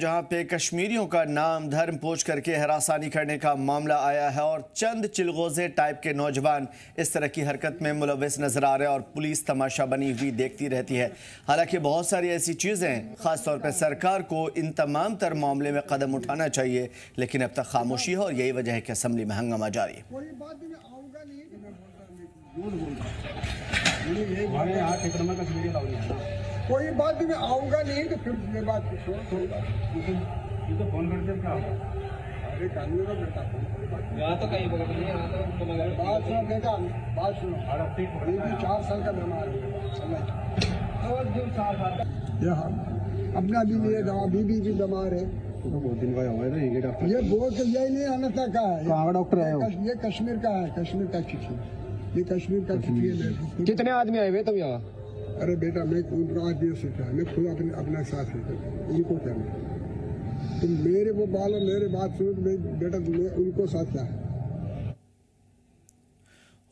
जहां पे कश्मीरियों का नाम धर्म पोछ करके हरासानी करने का मामला आया है और चंद चिलगोजे टाइप के नौजवान इस तरह की हरकत में मुलविस नजर आ रहे हैं और पुलिस तमाशा बनी हुई देखती रहती है। हालांकि बहुत सारी ऐसी चीज़ें खासतौर पर सरकार को इन तमाम तर मामले में कदम उठाना चाहिए, लेकिन अब तक खामोशी है और यही वजह है कि असम्बली में हंगामा जारी है। कोई बात भी आऊंगा नहीं तो फिर ये बात कुछ होगा। तो फोन करते क्या होगा? अरे कानून का बेटा यहाँ तो कहीं बात सुनो बेटा, बात सुनो। अभी भी 4 साल का बीमार है, अपना भी लिए दवा, बीबी भी बीमार है। तो बहुत दिन का हुआ है ना ये डॉक्टर। ये बहुत यही नहीं आना था का है। कहाँ डॉक्टर आए हो? ये कश्मीर का है, कश्मीर का चिट्ठी, ये कश्मीर का चिट्ठी है। कितने आदमी आए हुए तुम यहाँ? अरे बेटा मैं उनका आदमी से था, मैं खुद अपना साथ है, उनको क्या तुम मेरे वो बालो मेरे बात सुनो तो बेटा तुम्हें उनको साथ क्या है।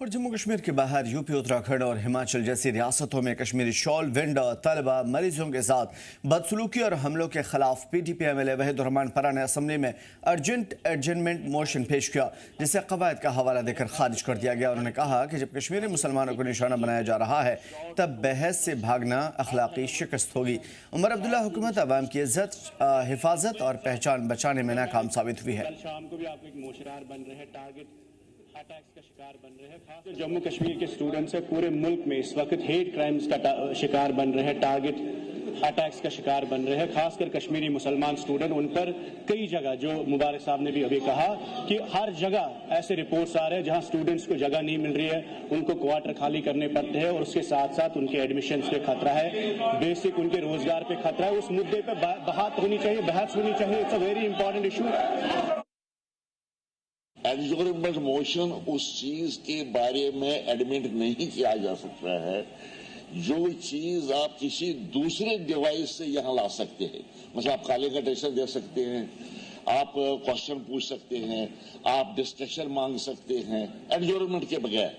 और जम्मू कश्मीर के बाहर यूपी, उत्तराखंड और हिमाचल जैसी रियासतों में कश्मीरी शॉल वेंडर, तलबा, मरीजों के साथ बदसलूकी और हमलों के खिलाफ PDP MLA वहीद रहमान परा ने असम्बली में अर्जेंट एडजमेंट मोशन पेश किया, जिसे कवायद का हवाला देकर खारिज कर दिया गया। उन्होंने कहा कि जब कश्मीरी मुसलमानों को निशाना बनाया जा रहा है तब बहस से भागना अखलाकी शिकस्त होगी। उमर अब्दुल्ला हुकूमत अवाम की इज्जत, हिफाजत और पहचान बचाने में नाकाम साबित हुई है। शाम को भी आप एक मोशरार बन रहे हैं, टारगेट अटैक्स का शिकार बन रहे हैं। खासकर जम्मू कश्मीर के स्टूडेंट्स है, पूरे मुल्क में इस वक्त हेट क्राइम्स का शिकार बन रहे हैं, टारगेट अटैक्स का शिकार बन रहे हैं। खासकर कश्मीरी मुसलमान स्टूडेंट, उन पर कई जगह, जो मुबारक साहब ने भी अभी कहा कि हर जगह ऐसे रिपोर्ट्स आ रहे हैं जहां स्टूडेंट्स को जगह नहीं मिल रही है, उनको क्वार्टर खाली करने पड़ते हैं और उसके साथ साथ उनके एडमिशन पे खतरा है, बेसिक उनके रोजगार पे खतरा है। उस मुद्दे पर बात होनी चाहिए, बहस होनी चाहिए। It's a very important issue. Adjournment motion उस चीज के बारे में एडमिट नहीं किया जा सकता है जो चीज आप किसी दूसरे डिवाइस से यहां ला सकते हैं। मतलब आप कॉलिंग अटेंशन दे सकते हैं, आप क्वेश्चन पूछ सकते हैं, आप डिस्कशन मांग सकते हैं एडजॉर्नमेंट के बगैर।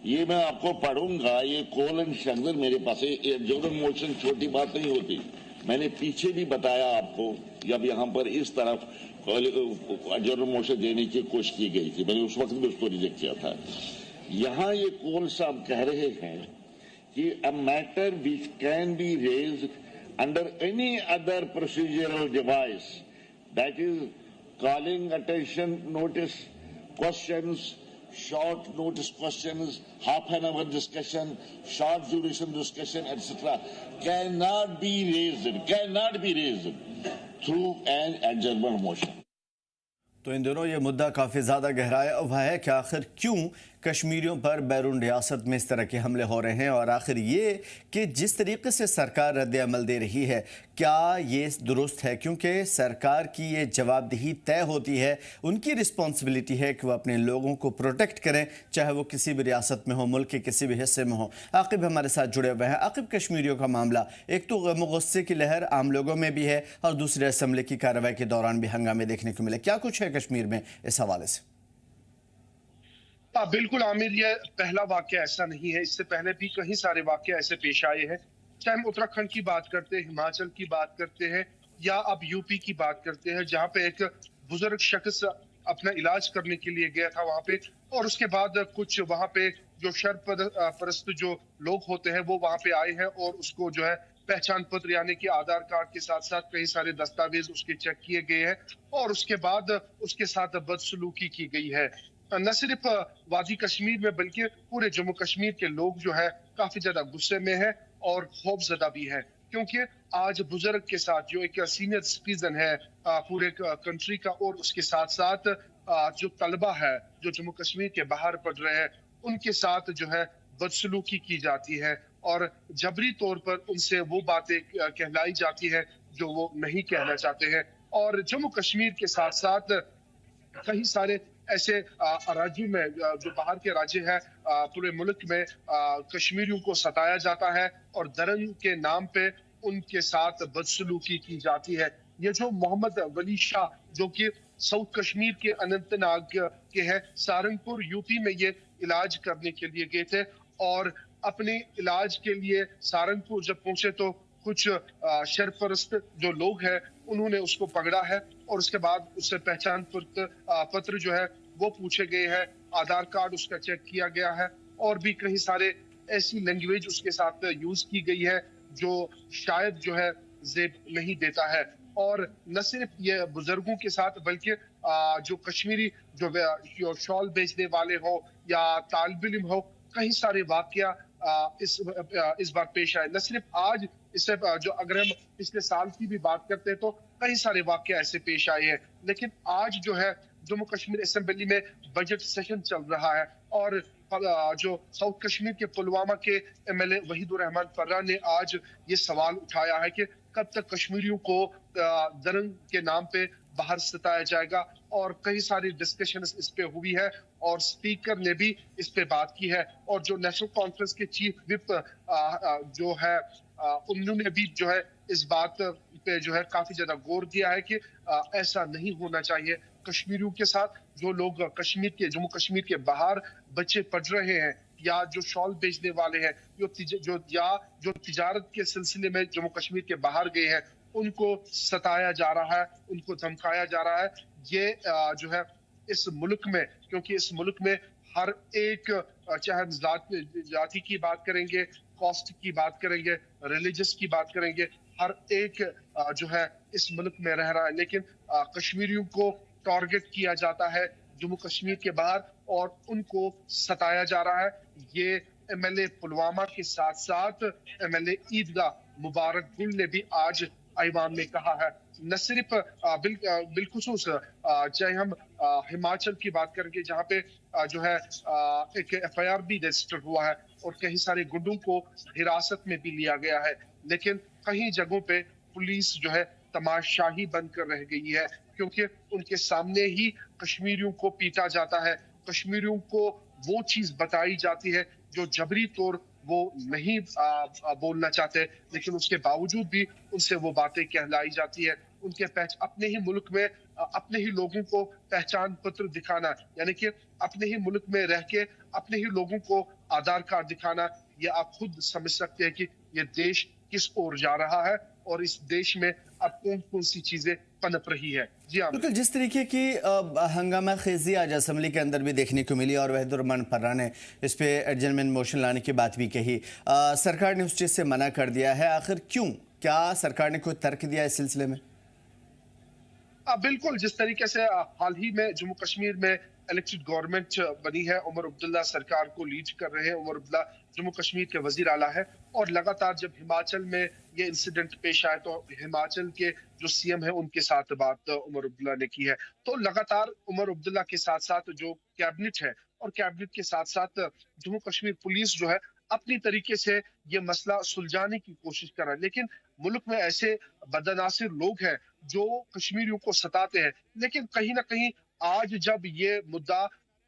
ये मैं आपको पढ़ूंगा, ये कोलन शब्द मेरे पास है। एडजॉर्नमेंट मोशन छोटी बात नहीं होती। मैंने पीछे भी बताया आपको, जब यहां पर इस तरफ एडजॉर्नमेंट मोशन देने की कोशिश की गई थी, मैंने उस वक्त भी उसको रिजेक्ट किया था। यहां ये कोल साहब कह रहे हैं कि a matter which can be raised under any other procedural device, that is calling attention notice, questions, short notice questions, half an hour discussion, short duration discussion, etc. cannot be raised through an adjournment motion. तो इन दिनों ये मुद्दा काफ़ी ज़्यादा गहराया हुआ है कि आखिर क्यों कश्मीरियों पर बैरून रियासत में इस तरह के हमले हो रहे हैं, और आखिर ये कि जिस तरीके से सरकार रद्द अमल दे रही है क्या ये दुरुस्त है, क्योंकि सरकार की ये जवाबदेही तय होती है, उनकी रिस्पॉन्सिबिलिटी है कि वो अपने लोगों को प्रोटेक्ट करें, चाहे वो किसी भी रियासत में हो, मुल्क के किसी भी हिस्से में हो। आकिब हमारे साथ जुड़े हुए हैं। आकिब, कश्मीरियों का मामला, एक तो गम गुस्से की लहर आम लोगों में भी है और दूसरे असम्बली की कार्रवाई के दौरान भी हंगामे देखने को मिले, क्या कुछ है कश्मीर में इस हवाले से? बिल्कुल आमिर, ये पहला वाकया ऐसा नहीं है, इससे पहले भी कई सारे वाकये ऐसे पेश आए हैं। चाहे हम उत्तराखंड की बात करते हैं, हिमाचल की बात करते हैं या अब यूपी की बात करते हैं, जहां पे एक बुजुर्ग शख्स अपना इलाज करने के लिए गया था वहां पे, और उसके बाद कुछ वहां पे जो शरपरस्त जो लोग होते हैं वो वहां पे आए हैं और उसको जो है पहचान पत्र यानी कि आधार कार्ड के साथ साथ कई सारे दस्तावेज उसके चेक किए गए हैं और उसके बाद उसके साथ बदसलूकी की गई है। न सिर्फ वादी कश्मीर में बल्कि पूरे जम्मू कश्मीर के लोग जो है काफी ज्यादा गुस्से में है और खौफजदा भी है, क्योंकि आज बुजुर्ग के साथ जो एक सीनियर सिटीजन है पूरे कंट्री का, और उसके साथ साथ जो तलबा है जो जम्मू कश्मीर के बाहर पढ़ रहे हैं, उनके साथ जो है बदसलूकी की जाती है और जबरी तौर पर उनसे वो बातें कहलाई जाती है जो वो नहीं कहना चाहते हैं। और जम्मू कश्मीर के साथ साथ कई सारे ऐसे राज्यों में जो बाहर के राज्य है, पूरे मुल्क में कश्मीरियों को सताया जाता है और धर्म के नाम पे उनके साथ बदसलूकी की जाती है। ये जो मोहम्मद वली शाह जो कि साउथ कश्मीर के अनंतनाग के हैं, सहारनपुर यूपी में ये इलाज करने के लिए गए थे और अपने इलाज के लिए सहारनपुर जब पहुंचे तो कुछ शरपरस्त जो लोग हैं उन्होंने उसको पकड़ा है और उसके बाद उससे पहचान पत्र जो है वो पूछे गए हैं, आधार कार्ड उसका चेक किया गया है और भी कई सारे ऐसी लैंग्वेज उसके साथ यूज की गई है जो शायद जो है जेब नहीं देता है। और न सिर्फ ये बुजुर्गों के साथ बल्कि जो कश्मीरी जो शॉल बेचने वाले हो या तालिब इल्म हो, कई सारे वाकया इस बार पेश आए। न सिर्फ आज, इससे जो अगर हम पिछले साल की भी बात करते हैं तो कई सारे वाकया ऐसे पेश आए हैं। लेकिन आज जो है जम्मू कश्मीर असेंबली में बजट सेशन चल रहा है और जो साउथ कश्मीर के पुलवामा के एमएलए वहीदुर रहमान फर्रा ने आज ये सवाल उठाया है कि कब तक कश्मीरियों को दरंग के नाम पे बाहर सताया जाएगा और कई सारी डिस्कशंस इस पे हुई है और स्पीकर ने भी इस पे बात की है। और जो नेशनल कॉन्फ्रेंस के चीफ विप जो है उन्होंने भी जो है इस बात पे जो है काफी ज्यादा गौर दिया है कि ऐसा नहीं होना चाहिए। कश्मीरियों के साथ जो लोग जम्मू कश्मीर के बाहर बच्चे पढ़ रहे हैं या जो शॉल बेचने वाले हैं, जो तिजारत के सिलसिले में जम्मू कश्मीर के बाहर गए हैं, उनको सताया जा रहा है, उनको धमकाया जा रहा है। ये जो है इस मुल्क में, क्योंकि इस मुल्क में हर एक, चाहे जाति की बात करेंगे, कॉस्ट की बात करेंगे, रिलीजियस की बात करेंगे, हर एक जो है इस मुल्क में रह रहा है। लेकिन कश्मीरियों को टारगेट किया जाता है जम्मू कश्मीर के बाहर और उनको सताया जा रहा है। ये एमएलए पुलवामा के साथ साथ एमएलए ईदगाह मुबारक गुल ने भी आज ऐवान में कहा है। न सिर्फ बिलखुसूस चाहे हम हिमाचल की बात करेंगे जहाँ पे जो है एक एफआईआर भी रजिस्टर हुआ है और कई सारे गुंडों को हिरासत में भी लिया गया है, लेकिन कई जगहों पे पुलिस जो है तमाशाही बनकर रह गई है क्योंकि उनके सामने ही कश्मीरियों को पीटा जाता है, कश्मीरियों को वो चीज बताई जाती है जो जबरी तौर वो नहीं बोलना चाहते, लेकिन उसके बावजूद भी उनसे वो बातें कहलाई जाती है। उनके अपने ही मुल्क में अपने ही लोगों को पहचान पत्र दिखाना, यानी कि अपने ही मुल्क में रह के अपने ही लोगों को आधार कार्ड दिखाना, ये आप खुद समझ सकते हैं कि ये देश किस ओर जा रहा है और इस देश में अब कौन कौन सी चीजें पनप रही है। जी हाँ, बिल्कुल जिस तरीके की हंगामा खेजी आज असेंबली के अंदर भी देखने को मिली और वहीदुर रहमान फर्रा ने इस पे एडजर्नमेंट मोशन लाने की बात भी कही, सरकार ने उस चीज से मना कर दिया है। आखिर क्यों? क्या सरकार ने कोई तर्क दिया इस सिलसिले में? बिल्कुल, जिस तरीके से हाल ही में जम्मू कश्मीर में इलेक्टेड गवर्नमेंट बनी है, उमर अब्दुल्ला सरकार को लीड कर रहे हैं। उमर अब्दुल्ला जम्मू कश्मीर के वजीर आला है और लगातार जब हिमाचल में ये इंसिडेंट पेश आए तो हिमाचल के जो सीएम है उनके साथ बात उमर अब्दुल्ला ने की है। तो लगातार उमर अब्दुल्ला के साथ साथ जो कैबिनेट है और कैबिनेट के साथ साथ जम्मू कश्मीर पुलिस जो है अपनी तरीके से ये मसला सुलझाने की कोशिश कर रहा है। लेकिन मुल्क में ऐसे बदनासिर लोग हैं जो कश्मीरियों को सताते हैं, लेकिन कहीं ना कहीं आज जब ये मुद्दा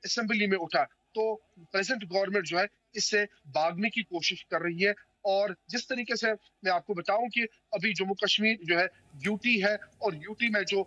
असेंबली में उठा तो प्रेजेंट गवर्नमेंट जो है इससे भागने की कोशिश कर रही है। और जिस तरीके से मैं आपको बताऊं कि अभी जम्मू कश्मीर जो है यूटी है और यूटी में जो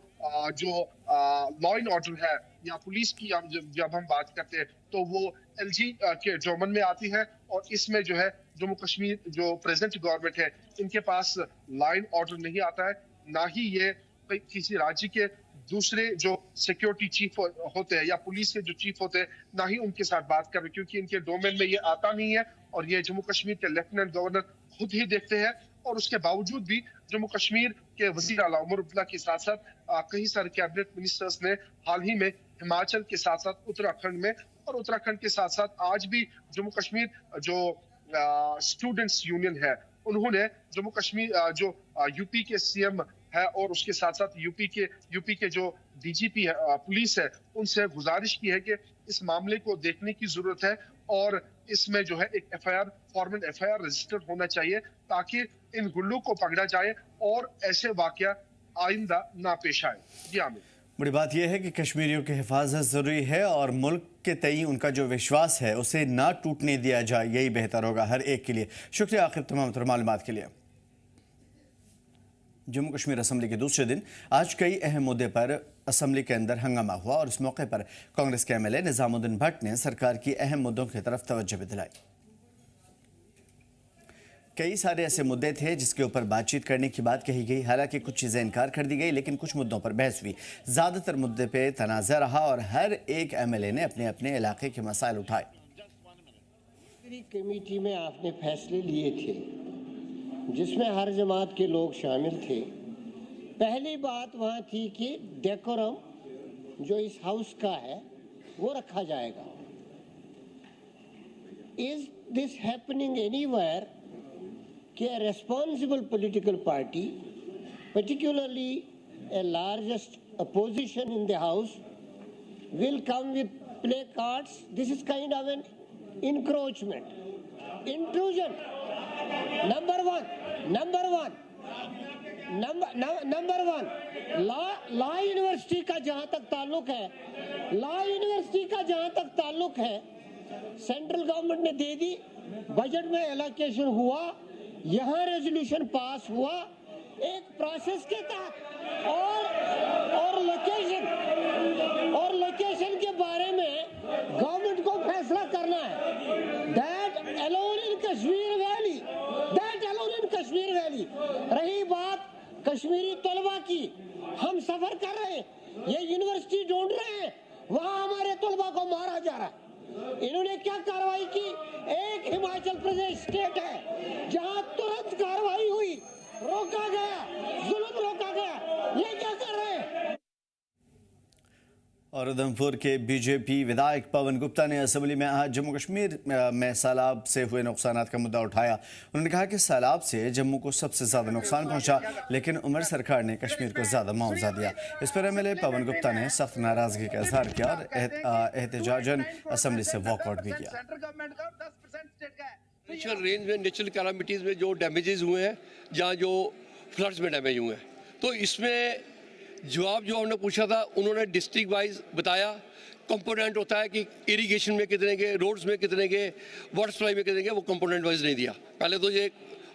लॉ एंड ऑर्डर है या पुलिस की जब हम बात करते हैं तो वो एलजी के डोमेन में आती है और इसमें जो है जम्मू कश्मीर जो प्रेजेंट गवर्नमेंट है इनके पास लॉ एंड ऑर्डर नहीं आता है, ना ही ये किसी राज्य के दूसरे जो सिक्योरिटी चीफ होते हैं या पुलिस के जो चीफ होते हैं ना ही उनके साथ बात कर रहे, क्योंकि इनके डोमेन में ये आता नहीं है और ये जम्मू कश्मीर के लेफ्टिनेंट गवर्नर खुद ही देखते हैं। और उसके बावजूद भी जम्मू कश्मीर के वजीर आला उमर अब्दुल्ला के साथ साथ कई सारे कैबिनेट मिनिस्टर्स ने हाल ही में हिमाचल के साथ साथ उत्तराखंड में और उत्तराखंड के साथ साथ आज भी जम्मू कश्मीर जो स्टूडेंट्स यूनियन है उन्होंने जम्मू कश्मीर जो यूपी के सीएम है और उसके साथ साथ यूपी के जो डीजीपी है पुलिस है उनसे गुजारिश की है कि इस मामले को देखने की जरूरत है और इसमें जो है एक फॉर्मल एफआईआर रजिस्टर होना चाहिए ताकि इन गुंडों को पकड़ा जाए और ऐसे वाकया आइंदा ना पेश आए। जी आमिर, बड़ी बात यह है कि कश्मीरियों की हिफाजत ज़रूरी है और मुल्क के तई उनका जो विश्वास है उसे ना टूटने दिया जाए, यही बेहतर होगा हर एक के लिए। शुक्रिया आखिर तमाम मालूमात के लिए। जम्मू कश्मीर असेंबली के दूसरे दिन आज कई अहम मुद्दे पर असेंबली के अंदर हंगामा हुआ और इस मौके पर कांग्रेस के एमएलए निजामुद्दीन भट्ट ने सरकार की अहम मुद्दों की तरफ तवज्जो भी दिलाई। कई सारे ऐसे मुद्दे थे जिसके ऊपर बातचीत करने की बात कही गई। हालांकि कुछ चीज़ें इनकार कर दी गई, लेकिन कुछ मुद्दों पर बहस हुई। ज़्यादातर मुद्दे पे तनाज़ा रहा और हर एक एमएलए ने अपने अपने इलाके के मसाइल उठाए। कमेटी में आपने फैसले लिए थे जिसमें हर जमात के लोग शामिल थे। पहली बात वहाँ थी कि डेकोरम जो इस हाउस का है वो रखा जाएगा। इज दिस हैपनिंग एनीवेयर कि a responsible political party, particularly a largest opposition in the house, will come with placards? This is kind of an encroachment, intrusion. Number one, law university का जहां तक ताल्लुक है, सेंट्रल गवर्नमेंट ने दे दी, budget में allocation हुआ, यहाँ रेजोल्यूशन पास हुआ एक प्रोसेस के तहत, और लोकेशन के बारे में गवर्नमेंट को फैसला करना है। That alone in Kashmir valley. रही बात कश्मीरी तलबा की, हम सफर कर रहे हैं, ये यूनिवर्सिटी ढूंढ रहे हैं, वहाँ हमारे तलबा को मारा जा रहा है। इन्होंने क्या कार्रवाई की? एक हिमाचल प्रदेश स्टेट है जहां तुरंत कार्रवाई हुई, रोका गया, जुल्म रोका गया। ये क्या कर रहे हैं? और उधमपुर के बीजेपी विधायक पवन गुप्ता ने असेंबली में आज जम्मू कश्मीर में सैलाब से हुए नुकसान का मुद्दा उठाया। उन्होंने कहा कि सैलाब से जम्मू को सबसे ज्यादा नुकसान पहुंचा, लेकिन उमर सरकार ने कश्मीर को ज्यादा मुआवजा दिया। इस पर एमएलए पवन गुप्ता ने सख्त नाराजगी का इजहार किया और एहतजाजन असेंबली से वॉकआउट भी किया। रेंज में नेचुरल कैलामिटीज में जो डैमेजेस हुए हैं, जहाँ जो फ्लड्स में डैमेज हुए हैं, तो इसमें जवाब जो हमने पूछा था उन्होंने डिस्ट्रिक्ट वाइज बताया। कंपोनेंट होता है कि इरिगेशन में कितने के, रोड्स में कितने के, वाटर सप्लाई में कितने के, वो कंपोनेंट वाइज नहीं दिया। पहले तो ये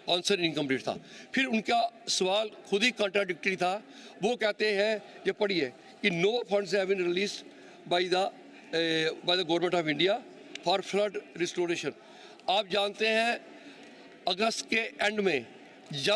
आंसर इनकम्प्लीट था। फिर उनका सवाल खुद ही कॉन्ट्राडिक्टरी था। वो कहते हैं, ये पढ़िए, कि no funds have been released by the government of India for flood restoration. आप जानते हैं अगस्त के एंड में